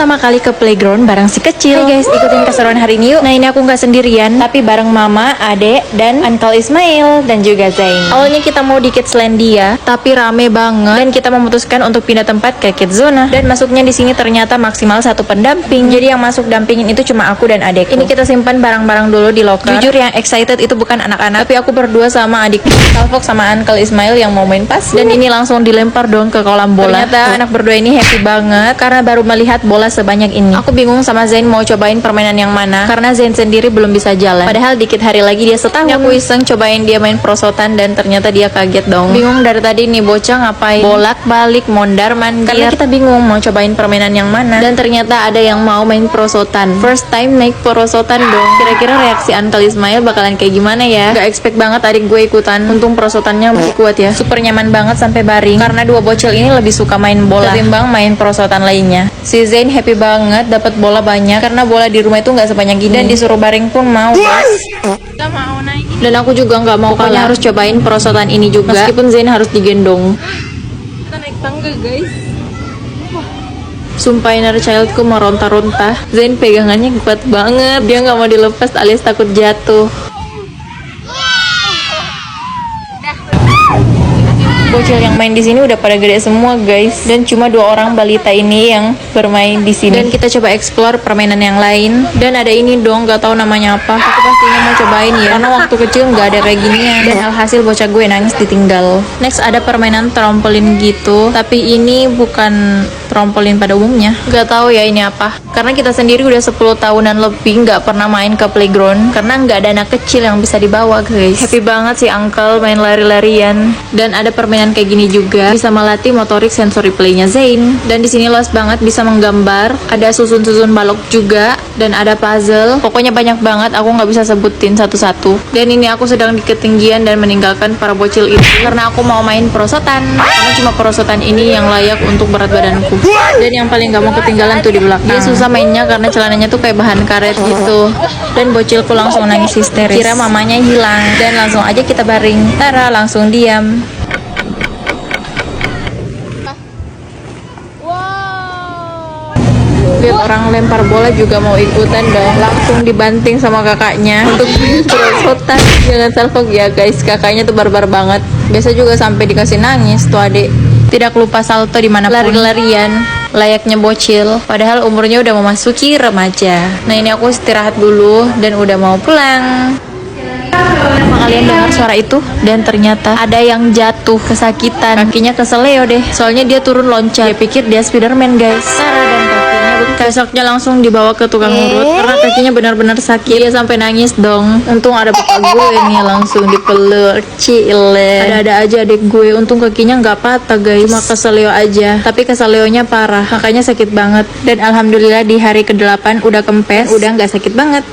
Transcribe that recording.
pertama kali ke playground bareng si kecil. Hai guys, ikutin keseruan hari ini yuk. Nah ini aku nggak sendirian, tapi bareng mama, adek, dan Uncle Ismail dan juga Zain. Awalnya kita mau di Kidslandia, tapi rame banget dan kita memutuskan untuk pindah tempat ke Kidzona. Dan masuknya di sini ternyata maksimal 1 pendamping. Jadi yang masuk dampingin itu cuma aku dan adek. Ini kita simpan barang-barang dulu di locker. Jujur yang excited itu bukan anak-anak, tapi aku berdua sama adik Salfok sama Uncle Ismail yang mau main pas. Dan ini langsung dilempar dong ke kolam bola. Ternyata anak berdua ini happy banget karena baru melihat bola sebanyak ini. Aku bingung sama Zain mau cobain permainan yang mana karena Zain sendiri belum bisa jalan. Padahal dikit hari lagi dia setahun. Aku iseng cobain dia main prosotan dan ternyata dia kaget dong. Bingung dari tadi nih bocah ngapain bolak-balik mondar mandir. Karena kita bingung mau cobain permainan yang mana. Dan ternyata ada yang mau main prosotan. First time naik prosotan dong. Kira-kira reaksi Uncle Ismail bakalan kayak gimana ya? Gak expect banget adik gue ikutan. Untung prosotannya masih kuat ya. Super nyaman banget sampai baring. Karena dua bocil ini lebih suka main bola ketimbang main prosotan lainnya. Si Zain happy banget dapat bola banyak karena bola di rumah itu nggak sebanyak gini. Dan disuruh baring pun mau guys. Dan aku juga nggak mau kalah, harus cobain perosotan ini juga meskipun Zain harus digendong. Kita naik tangga guys. Sumpah inner childku meronta-ronta. Zain pegangannya kuat banget, dia nggak mau dilepas alias takut jatuh. Bocil yang main di sini udah pada gede semua guys, dan cuma 2 orang balita ini yang bermain di sini. Dan kita coba explore permainan yang lain. Dan ada ini dong, gak tahu namanya apa. Aku pastinya mau cobain ya, karena waktu kecil nggak ada kayak ginian. Dan alhasil bocah gue nangis ditinggal. Next ada permainan trampolin gitu, tapi ini bukan trampolin pada umumnya. Gak tahu ya ini apa. Karena kita sendiri udah 10 tahunan lebih nggak pernah main ke playground karena nggak ada anak kecil yang bisa dibawa guys. Happy banget sih Uncle main lari-larian. Dan ada permainan kayak gini juga, bisa melatih motorik sensory play-nya Zain. Dan di sini luas banget, bisa menggambar, ada susun-susun balok juga, dan ada puzzle. Pokoknya banyak banget, aku nggak bisa sebutin satu-satu. Dan ini aku sedang di ketinggian dan meninggalkan para bocil itu karena aku mau main perosotan. Karena cuma perosotan ini yang layak untuk berat badanku. Dan yang paling gak mau ketinggalan tuh di belakang. Dia susah mainnya karena celananya tuh kayak bahan karet gitu. Dan bocilku langsung nangis histeris, kira mamanya hilang. Dan langsung aja kita baring. Tara langsung diam. Lihat orang lempar bola juga mau ikutan dong. Langsung dibanting sama kakaknya untuk perosotan. Jangan salfok ya guys, kakaknya tuh barbar banget. Biasa juga sampai dikasih nangis tuh adik. Tidak lupa salto dimanapun, lari-larian layaknya bocil, padahal umurnya udah memasuki remaja. Nah ini aku istirahat dulu dan udah mau pulang. Kalian dengar suara itu? Dan ternyata ada yang jatuh kesakitan, kakinya keseleo deh, soalnya dia turun loncat. Dia pikir dia Spiderman guys. Dan kakinya besoknya langsung dibawa ke tukang urut karena kakinya benar-benar sakit. Dia sampai nangis dong. Untung ada bapak gue nih langsung dipeluk. Cile, ada-ada aja adik gue. Untung kakinya nggak patah guys, cuma keseleo aja. Tapi keseleonya parah, makanya sakit banget. Dan alhamdulillah di hari ke-8 udah kempes, udah nggak sakit banget.